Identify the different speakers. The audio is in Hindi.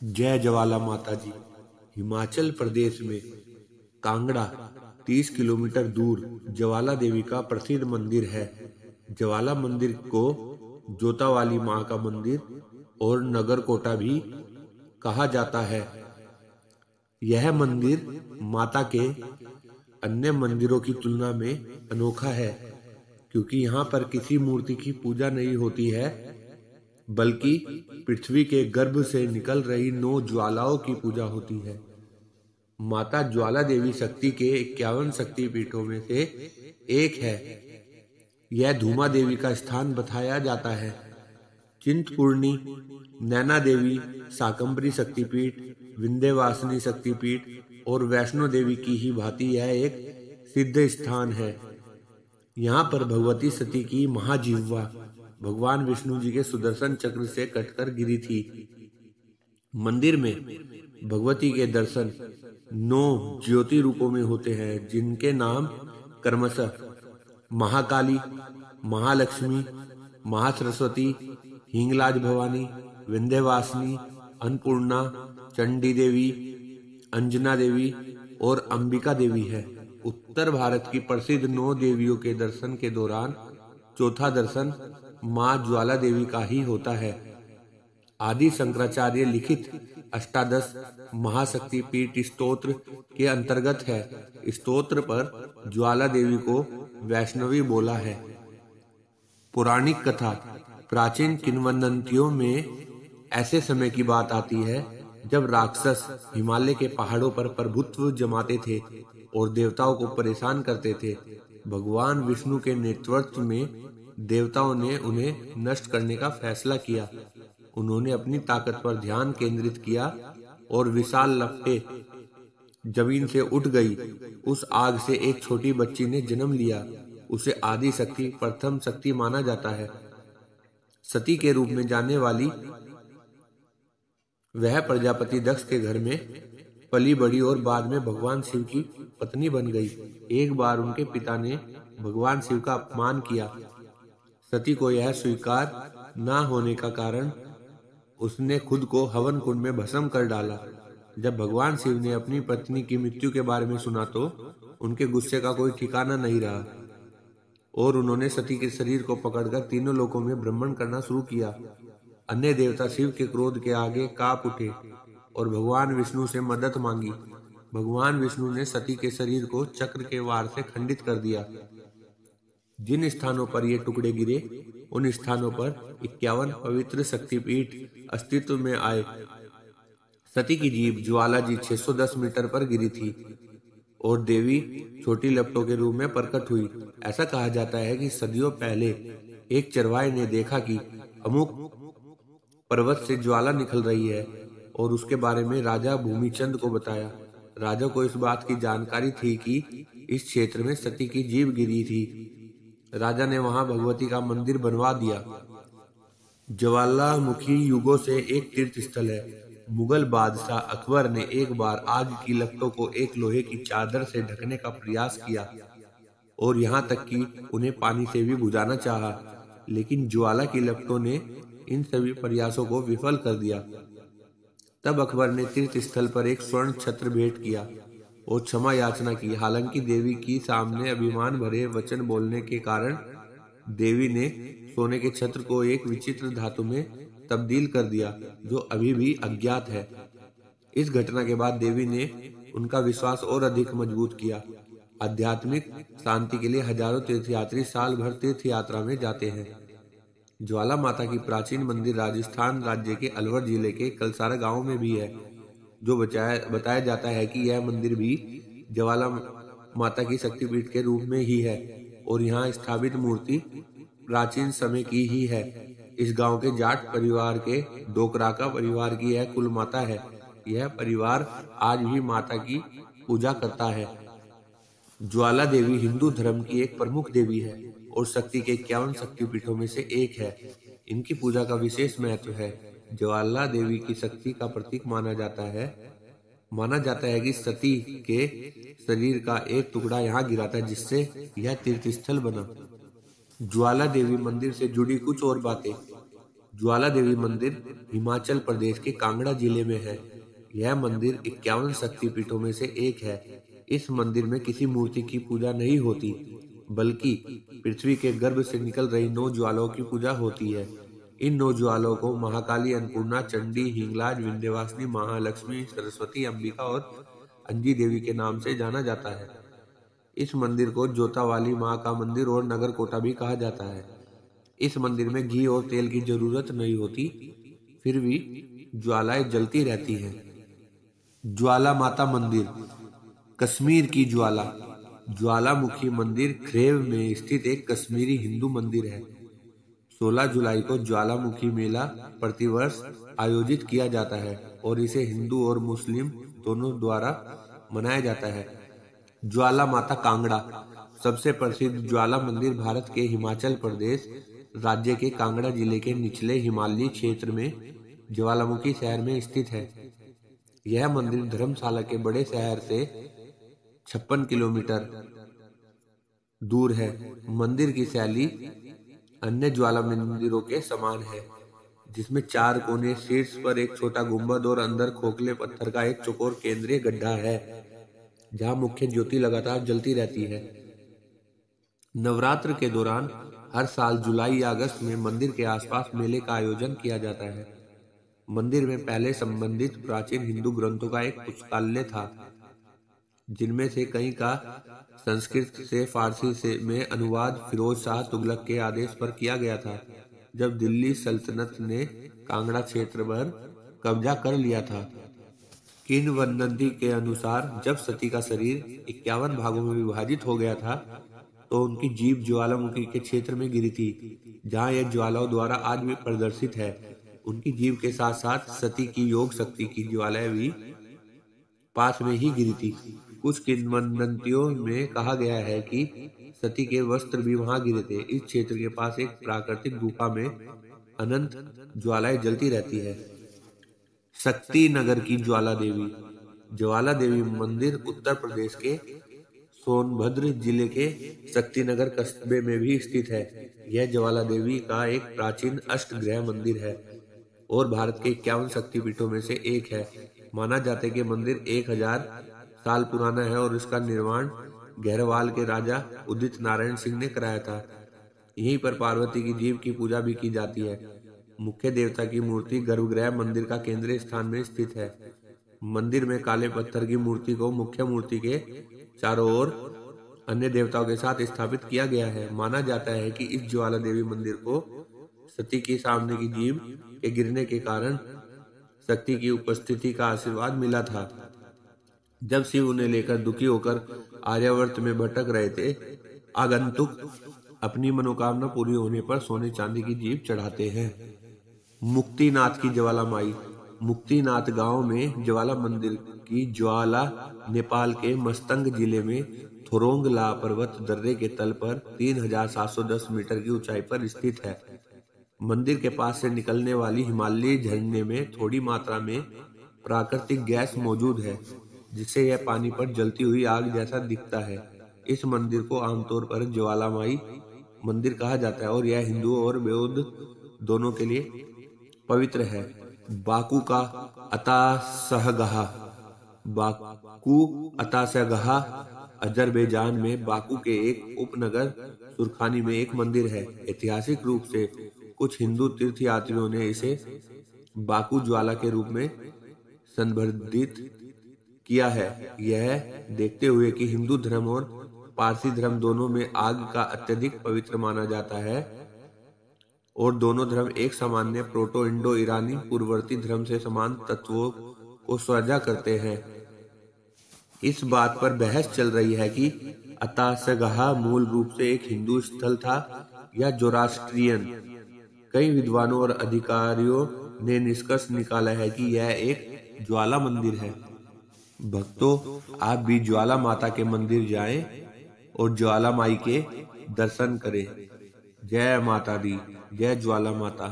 Speaker 1: जय ज्वाला माता जी। हिमाचल प्रदेश में कांगड़ा 30 किलोमीटर दूर ज्वाला देवी का प्रसिद्ध मंदिर है। ज्वाला मंदिर को जोता वाली माँ का मंदिर और नगरकोटा भी कहा जाता है। यह मंदिर माता के अन्य मंदिरों की तुलना में अनोखा है, क्योंकि यहाँ पर किसी मूर्ति की पूजा नहीं होती है, बल्कि पृथ्वी के गर्भ से निकल रही 9 ज्वालाओं की पूजा होती है। माता ज्वाला देवी शक्ति के 51 शक्ति पीठों में से एक है। यह धूमा देवी का स्थान बताया जाता है। चिंतपूर्णी, नैना देवी, शाकंभरी शक्तिपीठ, विंध्यवासिनी शक्तिपीठ और वैष्णो देवी की ही भांति यह एक सिद्ध स्थान है। यहाँ पर भगवती सती की महाजिह्वा भगवान विष्णु जी के सुदर्शन चक्र से कटकर गिरी थी। मंदिर में भगवती के दर्शन 9 ज्योति रूपों में होते हैं, जिनके नाम क्रमशः महाकाली, महालक्ष्मी, महासरस्वती, हिंगलाज भवानी, विंध्यवासिनी, अन्नपूर्णा, चंडी देवी, अंजना देवी और अंबिका देवी है। उत्तर भारत की प्रसिद्ध 9 देवियों के दर्शन के दौरान चौथा दर्शन माँ ज्वाला देवी का ही होता है। आदि शंकराचार्य लिखित अष्टादश महाशक्ति पीठ स्तोत्र के अंतर्गत है। स्तोत्र पर ज्वाला देवी को वैष्णवी बोला है। पौराणिक कथा। प्राचीन किंवदंतियों में ऐसे समय की बात आती है जब राक्षस हिमालय के पहाड़ों पर प्रभुत्व जमाते थे और देवताओं को परेशान करते थे। भगवान विष्णु के नेतृत्व में देवताओं ने उन्हें नष्ट करने का फैसला किया। उन्होंने अपनी ताकत पर ध्यान केंद्रित किया और विशाल लपटें जमीन से उठ गई। उस आग से एक छोटी बच्ची ने जन्म लिया। उसे आदि शक्ति, प्रथम शक्ति माना जाता है। सती के रूप में जाने वाली वह प्रजापति दक्ष के घर में पली बड़ी और बाद में भगवान शिव की पत्नी बन गई। एक बार उनके पिता ने भगवान शिव का अपमान किया। सती को यह स्वीकार न होने का कारण उसने खुद को हवन कुंड में भस्म कर डाला। जब भगवान शिव ने अपनी पत्नी की मृत्यु के बारे में सुना तो उनके गुस्से का कोई ठिकाना नहीं रहा और उन्होंने सती के शरीर को पकड़कर तीनों लोकों में भ्रमण करना शुरू किया। अन्य देवता शिव के क्रोध के आगे कांप उठे और भगवान विष्णु से मदद मांगी। भगवान विष्णु ने सती के शरीर को चक्र के वार से खंडित कर दिया। जिन स्थानों पर ये टुकड़े गिरे, उन स्थानों पर 51 पवित्र शक्तिपीठ अस्तित्व में आए। सती की जीभ ज्वाला जी 610 मीटर पर गिरी थी और देवी छोटी लपटों के रूप में प्रकट हुई। ऐसा कहा जाता है कि सदियों पहले एक चरवाहे ने देखा कि अमुक पर्वत से ज्वाला निकल रही है और उसके बारे में राजा भूमिचंद को बताया। राजा को इस बात की जानकारी थी कि इस क्षेत्र में सती की जीभ गिरी थी। राजा ने वहां भगवती का मंदिर बनवा दिया। ज्वालामुखी युगों से एक तीर्थ स्थल है। मुगल बादशाह अकबर ने एक बार आग की लपटों को एक लोहे की चादर से ढकने का प्रयास किया और यहाँ तक कि उन्हें पानी से भी बुझाना चाहा, लेकिन ज्वाला की लपटों ने इन सभी प्रयासों को विफल कर दिया। तब अकबर ने तीर्थ स्थल पर एक स्वर्ण छत्र भेंट किया और क्षमा याचना की। हालांकि देवी की सामने अभिमान भरे वचन बोलने के कारण देवी ने सोने के छत्र को एक विचित्र धातु में तब्दील कर दिया, जो अभी भी अज्ञात है। इस घटना के बाद देवी ने उनका विश्वास और अधिक मजबूत किया। आध्यात्मिक शांति के लिए हजारों तीर्थयात्री साल भर तीर्थ यात्रा में जाते हैं। ज्वाला माता की प्राचीन मंदिर राजस्थान राज्य के अलवर जिले के कलसारा गांव में भी है, जो बताया जाता है कि यह मंदिर भी ज्वाला माता की शक्तिपीठ के रूप में ही है और यहाँ स्थापित मूर्ति प्राचीन समय की ही है। इस गांव के जाट परिवार के डोकराका परिवार की यह कुल माता है। यह परिवार आज भी माता की पूजा करता है। ज्वाला देवी हिंदू धर्म की एक प्रमुख देवी है और शक्ति के 51 शक्तिपीठों में से एक है। इनकी पूजा का विशेष महत्व है। ज्वाला देवी की शक्ति का प्रतीक माना जाता है कि सती के शरीर का एक टुकड़ा यहाँ गिरा था, जिससे यह तीर्थ स्थल बना। ज्वाला देवी मंदिर से जुड़ी कुछ और बातें। ज्वाला देवी मंदिर हिमाचल प्रदेश के कांगड़ा जिले में है। यह मंदिर 51 शक्तिपीठों में से एक है। इस मंदिर में किसी मूर्ति की पूजा नहीं होती, बल्कि पृथ्वी के गर्भ से निकल रही 9 ज्वालाओं की पूजा होती है। इन 9 ज्वालाओं को महाकाली, अन्नपूर्णा, चंडी, हिंगलाज, विंध्यवासिनी, महालक्ष्मी, सरस्वती, अंबिका और अंजी देवी के नाम से जाना जाता है। इस मंदिर को जोता वाली माँ का मंदिर और नगर कोटा भी कहा जाता है। इस मंदिर में घी और तेल की जरूरत नहीं होती, फिर भी ज्वालाएं जलती रहती हैं। ज्वाला माता मंदिर, कश्मीर की ज्वाला। ज्वालामुखी मंदिर क्रेव में स्थित एक कश्मीरी हिंदू मंदिर है। 16 जुलाई को ज्वालामुखी मेला प्रतिवर्ष आयोजित किया जाता है और इसे हिंदू और मुस्लिम दोनों द्वारा मनाया जाता है। ज्वाला माता कांगड़ा, सबसे प्रसिद्ध ज्वाला मंदिर भारत के हिमाचल प्रदेश राज्य के कांगड़ा जिले के निचले हिमालयी क्षेत्र में ज्वालामुखी शहर में स्थित है। यह मंदिर धर्मशाला के बड़े शहर से 56 किलोमीटर दूर है। मंदिर की शैली अन्य ज्वाला मंदिरों के समान है, जिसमें 4 कोने, शीर्ष पर एक छोटा गुंबद और अंदर खोखले पत्थर का एक चौकोर केंद्रीय गड्ढा है, जहां मुख्य ज्योति लगातार जलती रहती है। नवरात्र के दौरान हर साल जुलाई या अगस्त में मंदिर के आसपास मेले का आयोजन किया जाता है। मंदिर में पहले संबंधित प्राचीन हिंदू ग्रंथों का एक पुस्तकालय था, जिनमें से कई का संस्कृत से फारसी में अनुवाद फिरोज शाह तुगलक के आदेश पर किया गया था, जब दिल्ली सल्तनत ने कांगड़ा क्षेत्र पर कब्जा कर लिया था। किंवदंती के अनुसार जब सती का शरीर 51 भागों में विभाजित हो गया था, तो उनकी जीभ ज्वालामुखी के क्षेत्र में गिरी थी, जहां यह ज्वालाओं द्वारा आज भी प्रदर्शित है। उनकी जीभ के साथ साथ सती की योग शक्ति की ज्वालाएं भी पास में ही गिरी थी। कुछ किंवदंतियों में कहा गया है कि सती के वस्त्र भी वहां गिरे थे। इस क्षेत्र के पास एक प्राकृतिक गुफा में अनंत ज्वालाएं जलती रहती है। शक्ति नगर की ज्वाला देवी। ज्वाला देवी मंदिर उत्तर प्रदेश के सोनभद्र जिले के शक्तिनगर कस्बे में भी स्थित है। यह ज्वाला देवी का एक प्राचीन अष्टग्रह मंदिर है और भारत के 51 शक्तिपीठों में से एक है। माना जाता है कि मंदिर 1000 साल पुराना है और इसका निर्माण गहरवाल के राजा उदित नारायण सिंह ने कराया था। यहीं पर पार्वती की जीव की पूजा भी की जाती है। मुख्य देवता की मूर्ति गर्भगृह मंदिर का केंद्रीय स्थान में स्थित है। मंदिर में काले पत्थर की मूर्ति को मुख्य मूर्ति के चारों ओर अन्य देवताओं के साथ स्थापित किया गया है। माना जाता है कि इस ज्वाला देवी मंदिर को सती की सामने की जीभ के गिरने के कारण शक्ति की उपस्थिति का आशीर्वाद मिला था। जब शिव उन्हें लेकर दुखी होकर आर्यावर्त में भटक रहे थे, आगंतुक अपनी मनोकामना पूरी होने पर सोने चांदी की जीभ चढ़ाते हैं। मुक्तिनाथ की ज्वाला माई। मुक्तिनाथ गांव में ज्वाला मंदिर की ज्वाला नेपाल के मस्तंग जिले में थोरोंगला पर्वत दर्रे के तल पर 3710 मीटर की ऊंचाई पर स्थित है। मंदिर के पास से निकलने वाली हिमालयी झरने में थोड़ी मात्रा में प्राकृतिक गैस मौजूद है, जिससे यह पानी पर जलती हुई आग जैसा दिखता है। इस मंदिर को आमतौर पर ज्वालामाई मंदिर कहा जाता है और यह हिंदुओं और बौद्ध दोनों के लिए पवित्र है। बाकू का अतासहगाह। बाकू अतासहगाह अजरबैजान में बाकू के एक उपनगर सुरखानी में एक मंदिर है। ऐतिहासिक रूप से कुछ हिंदू तीर्थयात्रियों ने इसे बाकू ज्वाला के रूप में संदर्भित किया है। यह देखते हुए कि हिंदू धर्म और पारसी धर्म दोनों में आग का अत्यधिक पवित्र माना जाता है और दोनों धर्म एक सामान्य प्रोटो इंडो ईरानी पूर्ववर्ती धर्म से समान तत्वों को साझा करते हैं। इस बात पर बहस चल रही है कि अतासगाह मूल रूप से एक हिंदू स्थल था या जोरास्ट्रियन। कई विद्वानों और अधिकारियों ने निष्कर्ष निकाला है कि यह एक ज्वाला मंदिर है। भक्तों, आप भी ज्वाला माता के मंदिर जाएं और ज्वाला माई के दर्शन करें। जय माता दी, जय ज्वाला माता।